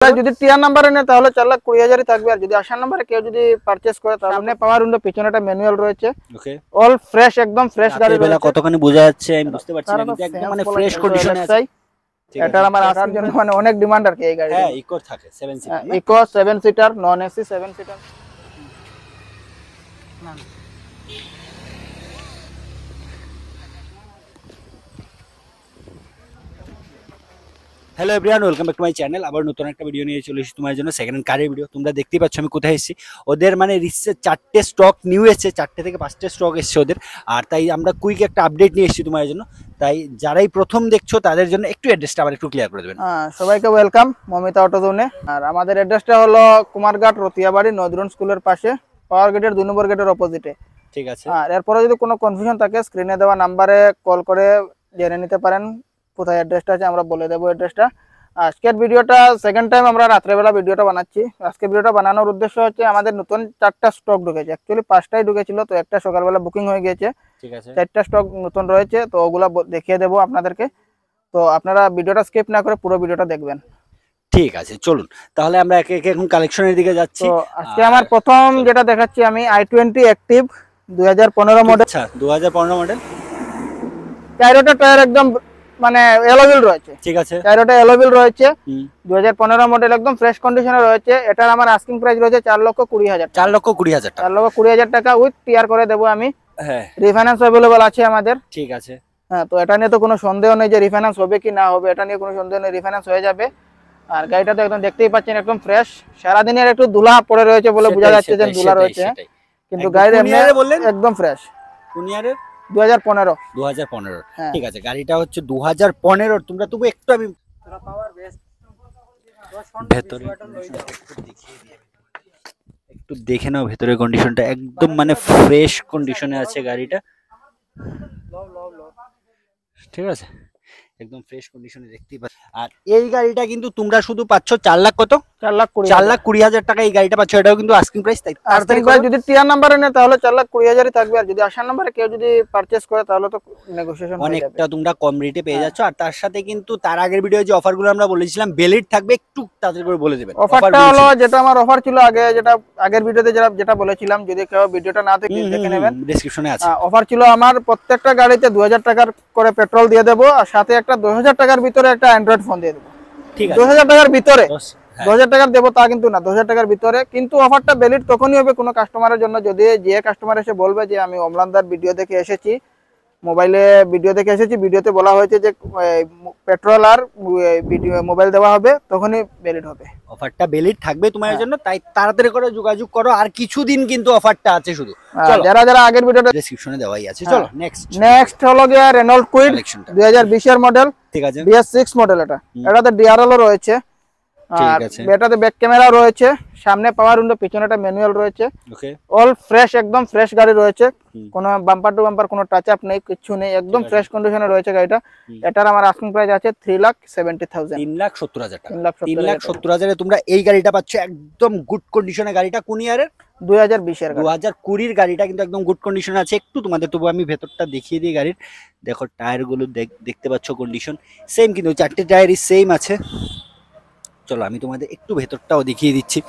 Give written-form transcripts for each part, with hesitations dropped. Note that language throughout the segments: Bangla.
যদি টিআর নাম্বারে নেয় তাহলে 4,20,000 থাকবে, আর যদি আসার নাম্বারে কেউ যদি পারচেজ করে তাহলে সামনে পাওয়ার উইন্ডো, পিছনে একটা ম্যানুয়াল রয়েছে। ওকে, অল ফ্রেশ, একদম ফ্রেশ গাড়ি রয়েছে। বেলা কতখানি বোঝা যাচ্ছে আমি বুঝতে পারছি না, কিন্তু একদম মানে ফ্রেশ কন্ডিশনে আছে। এটা আমার আসার জন্য মানে অনেক ডিমান্ড আর কি এই গাড়ি। হ্যাঁ, ইকো থাকে 7 seater, eco 7 seater, non AC 7 seater. Hello everyone, welcome back to my channel. আবার নতুন একটা ভিডিও নিয়ে চলে এসেছি তোমার জন্য, সেকেন্ড হ্যান্ড কারের ভিডিও। তোমরা দেখতেই পাচ্ছ আমি কোথায় এসেছি। ওদের মানে রিসেন্ট 4টে স্টক নিউ এসেছে, 4টে থেকে 5টে স্টক এসেছে ওদের। আর তাই আমরা কুইক একটা আপডেট নিয়ে এসেছি তোমার জন্য। তাই যারাই প্রথম দেখছো তাদের জন্য একটু অ্যাড্রেসটা আবার একটু ক্লিয়ার করে দেবেন। সবাইকে ওয়েলকাম মমিতা অটো জোনে। আর আমাদের অ্যাড্রেসটা হলো কুমারঘাট রতিয়াবাড়ি নজরুল স্কুলের পাশে, পাওয়ার গেটের 2 নম্বর গেটের অপোজিটে। ঠিক আছে। আর এরপরে যদি কোনো কনফিউশন থাকে স্ক্রিনে দেওয়া নাম্বারে কল করে জেনে নিতে পারেন কোথায় অ্যাড্রেসটা আছে, আমরা বলে দেবো অ্যাড্রেসটা। আজকের ভিডিওটা সেকেন্ড টাইম আমরা রাত্রেবেলা ভিডিওটা বানাচ্ছি। আজকে ভিডিওটা বানানোর উদ্দেশ্য হচ্ছে আমাদের নতুন 4টা স্টক ঢুকেছে, অ্যাকচুয়ালি 5টাই ঢুকেছিল, তো একটা সকালবেলা বুকিং হয়ে গিয়েছে। ঠিক আছে, 4টা স্টক নতুন রয়েছে, তো ওগুলা দেখিয়ে দেবো আপনাদেরকে। তো আপনারা ভিডিওটা স্কিপ না করে পুরো ভিডিওটা দেখবেন। ঠিক আছে, চলুন তাহলে আমরা একে একে এখন কালেকশনের দিকে যাচ্ছি। তো আজকে আমার প্রথম যেটা দেখাচ্ছি আমি i20 অ্যাক্টিভ 2015 মডেল। আচ্ছা, 2015 মডেল। টায়ারটা টায়ার একদম মানে এলোভিল রয়েছে। ঠিক আছে, টায়ারটা এলোভিল রয়েছে, 2015 মডেল, একদম ফ্রেশ কন্ডিশনে রয়েছে। এটার আমার আস্কিং প্রাইস রয়েছে 4,20,000 টাকা। 4,20,000 টাকা। 4,20,000 টাকা উইথ টিআর করে দেবো আমি। হ্যাঁ, রিফাইন্যান্স अवेलेबल আছে আমাদের। ঠিক আছে। হ্যাঁ, তো এটা নিয়ে তো কোনো সন্দেহ নেই যে রিফাইন্যান্স হবে কি না হবে, এটা নিয়ে কোনো সন্দেহ নেই, রিফাইন্যান্স হয়ে যাবে। আর গাড়িটা তো একদম দেখতেই পাচ্ছেন একদম ফ্রেশ। সারা দিনের একটু ধুলা পড়ে রয়েছে বলে বোঝা যাচ্ছে যে ধুলা রয়েছে, কিন্তু গাড়ি একদম ফ্রেশ। কোন ইয়ারের? 2015। 2015। ঠিক আছে, গাড়িটা হচ্ছে 2015। তোমরা তবু একটু আমি ভেতরে একটু দেখে নাও, ভেতরের কন্ডিশনটা একদম মানে ফ্রেশ কন্ডিশনে আছে গাড়িটা। ঠিক আছে, একদম ফ্রেশ কন্ডিশনে দেখতেই পাচ্ছ। আর এই গাড়িটা কিন্তু তোমরা শুধু পাচ্ছ 4 লাখ কত? 4,20,000 টাকা এই গাড়িটা পাচ্ছ। এটাও কিন্তু আস্কিং প্রাইস। তাই তাড়াতাড়ি যদি টিআর নাম্বারে নেয় তাহলে 4,20,000 থাকবে, আর যদি আসার নাম্বারে কেউ যদি পারচেজ করে তাহলে তো নেগোসিয়েশন হয়ে যাবে, অনেকটা তোমরা কম রেটে পেয়ে যাচ্ছ। আর তার সাথে কিন্তু তার আগের ভিডিও যে অফারগুলো আমরা বলেছিলাম বেলিট থাকবে, একটু তাড়াতাড়ি করে বলে দেবেন। অফারটা হলো যেটা আমার অফার ছিল আগে, যেটা আগের ভিডিওতে যেটা বলেছিলাম, যদি কেউ ভিডিওটা না দেখে নেবেন, ডেসক্রিপশনে আছে। অফার ছিল আমার প্রত্যেকটা গাড়িতে 2,000 টাকার করে পেট্রোল দিয়ে দেবো, আর সাথে একটা 2,000 টাকার ভিতরে একটা অ্যান্ড্রয়েড ফোন দিয়ে দেবো। ঠিক আছে, 2,000 টাকার ভিতরে, 2,000 টাকার দেবো তা কিন্তু না, 2,000 টাকার ভিতরে। কিন্তু অফারটা ভ্যালিড তখনই হবে কোনো কাস্টমারের জন্য যদি যে কাস্টমার এসে বলবে যে আমি অমলানদার ভিডিও দেখে এসেছি, মোবাইলে ভিডিও দেখে এসেছি, ভিডিওতে বলা হয়েছে যে পেট্রোল আর ভিডিও মোবাইল দেওয়া হবে, তখনই ভ্যালিড হবে। অফারটা ভ্যালিড থাকবে তোমার জন্য, তাই তাড়াতাড়ি করে যোগাযোগ করো। আর কিছুদিন কিন্তু অফারটা আছে শুধু। যারা যারা আগের ভিডিওটা ডেসক্রিপশনে দেওয়াই আছে। চলো নেক্সট হলো গিয়ে রেনল্ট কুইড 2020 এর মডেল। ঠিক আছে, BS6 মডেল। এটাতে ডিআরএল রয়েছে, আর এটাতে ব্যাক ক্যামেরা রয়েছে, সামনে পাওয়ার উইন্ডো, পিছনে একটা ম্যানুয়াল রয়েছে। ওকে, অল ফ্রেশ, একদম ফ্রেশ গাড়ি রয়েছে, কোনো বাম্পার টু বাম্পার কোনো টাচ আপ নেই, কিছু নেই, একদম ফ্রেশ কন্ডিশনে রয়েছে গাড়িটা। এটার আমার আস্কিং প্রাইস আছে 3,70,000। 3,70,000 টাকা। 3,70,000 এ তোমরা এই গাড়িটা পাচ্ছ একদম গুড কন্ডিশনে। গাড়িটা কোন ইয়ারের? 2020 এর। 2020 গাড়িটা কিন্তু একদম গুড কন্ডিশনে আছে। একটু তোমাদের তবু আমি ভেতরটা দেখিয়ে দিই গাড়ির। দেখো টায়ার গুলো দেখতে পাচ্ছ কন্ডিশন সেম, কিন্তু 4টে টায়ারই সেম আছে। চলো আমি তোমাদের একটু ভেতরটাও দেখিয়ে দিচ্ছি।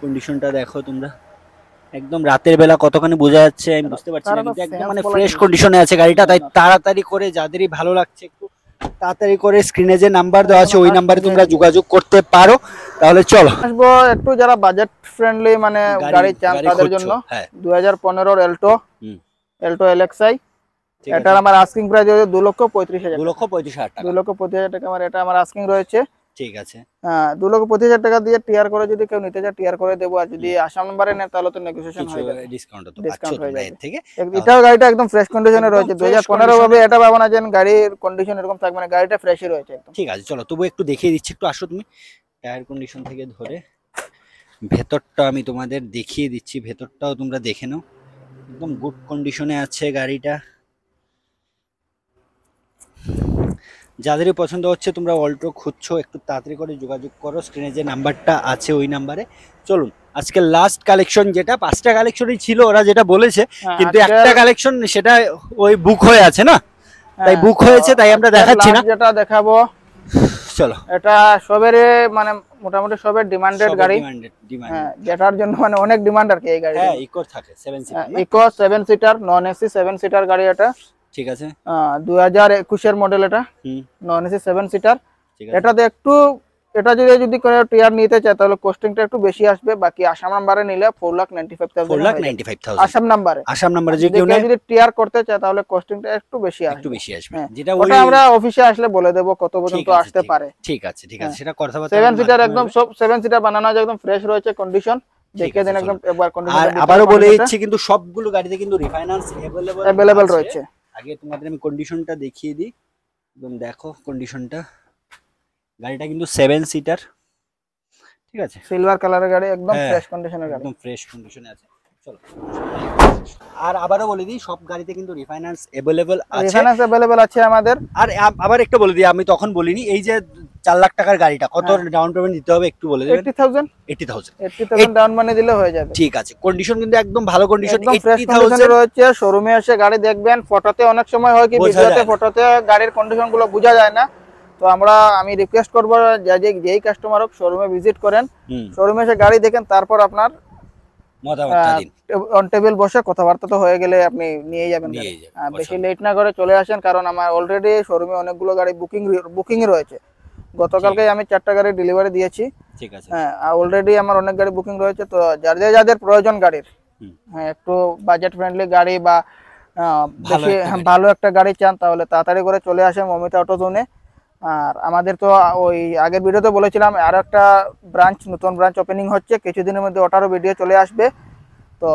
কন্ডিশনটা দেখো তোমরা, একদম রাতের বেলা কতখানি বোঝা যাচ্ছে আমি বুঝতে পারছি না, কিন্তু একদম মানে ফ্রেশ কন্ডিশনে আছে গাড়িটা। তাই তাড়াতাড়ি করে যাদেরই ভালো লাগছে একটু তাড়াতাড়ি করে স্ক্রিনে যে নাম্বার দেওয়া আছে ওই নাম্বারে তোমরা যোগাযোগ করতে পারো। তাহলে চলো আসবো একটু যারা বাজেট ফ্রেন্ডলি মানে গাড়ি চান তাদের জন্য। 2015 এল্টো LXi। এটার আমার আস্কিং প্রাইস হচ্ছে 2,35,000। 2,35,000 টাকা। 2,35,000 টাকা আমার এটা আমার আস্কিং রয়েছে। ঠিক আছে, হ্যাঁ, 2,35,000 টাকা দিয়ে টিআর করে যদি কেউ নিতে চায় টিআর করে দেবো, আর যদি আসাম নাম্বারে নেয় তাহলে তো নেগোসিয়েশন হয়ে যাবে, ডিসকাউন্ট তো ডিসকাউন্ট হয়ে যাবে এর থেকে। এটাও গাড়িটা একদম ফ্রেশ কন্ডিশনে রয়েছে। 2015 ভাবে এটা ভাবো না যে গাড়ির কন্ডিশন এরকম থাকবে না, গাড়িটা ফ্রেশই রয়েছে একদম। ঠিক আছে, চলো তবু একটু দেখিয়ে দিচ্ছি। একটু আসো তুমি, টায়ার কন্ডিশন থেকে ধরে ভেতরটা আমি তোমাদের দেখিয়ে দিচ্ছি। ভেতরটাও তোমরা দেখে নাও, একদম গুড কন্ডিশনে আছে গাড়িটা। যাদেরই পছন্দ হচ্ছে তোমরা অল্টো খুঁজছো একটু তাড়াতাড়ি করে যোগাযোগ করো, স্ক্রিনে যে নাম্বারটা আছে ওই নাম্বারে। চলুন আজকে লাস্ট কালেকশন, যেটা 5টা কালেকশনই ছিল ওরা যেটা বলেছে, কিন্তু একটা কালেকশন সেটা ওই বুক হয়ে আছে না, তাই বুক হয়েছে, তাই আমরা দেখাচ্ছি না। যেটা দেখাবো চলো, এটা সবেরই মানে মোটামুটি সবের ডিমান্ডেড গাড়ি, হ্যাঁ, যেটার জন্য মানে অনেক ডিমান্ড আর কি এই গাড়ি। হ্যাঁ, ইকো থাকে 7 seater, eco 7 seater non AC 7 seater গাড়ি এটা। ঠিক আছে, 2021 এর মডেল এটা, নন এসি 7 সিটার। এটাতে একটু এটা যদি করে টিয়ার নিতে চায় তাহলে কস্টিংটা একটু বেশি আসবে, বাকি আসাম নাম্বারে নিলে 4,95,000 4,95,000 আসাম নাম্বারে যদি কেউ যদি টিয়ার করতে চায় তাহলে কস্টিংটা একটু বেশি আসবে। যেটা ওটা আমরা অফিসে আসলে বলে দেব কত পর্যন্ত আসতে পারে। ঠিক আছে, সেটা কথা বলতে। 7 সিটার একদম সব 7 সিটার বানানো আছে, একদম ফ্রেশ রয়েছে কন্ডিশন, দেখে দেন একদম একবার কন্ডিশন। আর আবারো বলে দিচ্ছি কিন্তু সবগুলো গাড়িতে কিন্তু রিফাইন্যান্স अवेलेबल রয়েছে। আগে তোমাদের আমি কন্ডিশনটা দেখিয়ে দিই, একদম দেখো কন্ডিশনটা। গাড়িটা কিন্তু 7 সিটার, ঠিক আছে, সিলভার কালারের গাড়ি, একদম ফ্রেশ কন্ডিশনের গাড়ি, একদম ফ্রেশ কন্ডিশনে আছে। চলো, আর আবারও বলে দিই সব গাড়িতে কিন্তু রিফাইন্যান্স अवेलेबल আছে, রিফাইন্যান্স अवेलेबल আছে আমাদের। আর আবার একটা বলে দিই, আমি তখন বলিনি, এই যে 4 লাখ টাকার গাড়িটা কত ডাউন পেমেন্ট দিতে হবে একটু বলে দেবেন। 80,000 ডাউন মানে দিলে হয়ে যাবে। ঠিক আছে, কন্ডিশন কিন্তু একদম ভালো কন্ডিশন, একদম ফ্রেশ কন্ডিশনে রয়েছে। শোরুমে এসে গাড়ি দেখবেন, ফটোতে অনেক সময় হয় কি ভিডিওতে ফটোতে গাড়ির কন্ডিশন গুলো বোঝা যায় না, তো আমি রিকোয়েস্ট করব যেই কাস্টমার হোক শোরুমে ভিজিট করেন, শোরুমে এসে গাড়ি দেখেন, তারপর আপনার মতামতটা দিন, অন টেবিল বসে কথাবার্তা তো হয়ে গেলে আপনি নিয়ে যাবেন। বেশি লেট না করে চলে আসেন, কারণ আমার অলরেডি শোরুমে অনেকগুলো গাড়ি বুকিং রয়েছে। গতকালকে আমি 4টা গাড়ি ডেলিভারি দিয়েছি। ঠিক আছে, হ্যাঁ, অলরেডি আমার অনেক গাড়ি বুকিং রয়েছে। তো যাদের প্রয়োজন গাড়ির, হ্যাঁ, একটু বাজেট ফ্রেন্ডলি গাড়ি বা বেশি ভালো একটা গাড়ি চান, তাহলে তাড়াতাড়ি করে চলে আসেন মমিতা অটো জোনে। আর আমাদের তো ওই আগের ভিডিওতে বলেছিলাম আরো একটা নতুন ব্রাঞ্চ ওপেনিং হচ্ছে, কিছুদিনের মধ্যে ওটারও ভিডিও চলে আসবে, তো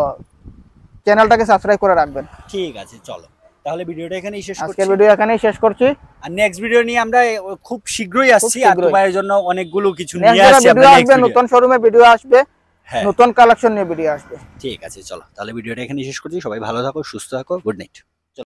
চ্যানেলটাকে সাবস্ক্রাইব করে রাখবেন। ঠিক আছে, চলো তাহলে ভিডিওটা এখানেই শেষ করছি। আজকের ভিডিও এখানেই শেষ করছি, আর নেক্সট ভিডিও নিয়ে আমরা খুব শীঘ্রই আসছি, আর তোমাদের জন্য অনেকগুলো কিছু নিয়ে আসছি। আমরা নতুন শোরুমে ভিডিও আসবে, নতুন কালেকশন নিয়ে ভিডিও আসবে। ঠিক আছে, চলো তাহলে ভিডিওটা এখানেই শেষ করছি। সবাই ভালো থাকো, সুস্থ থাকো, গুড নাইট।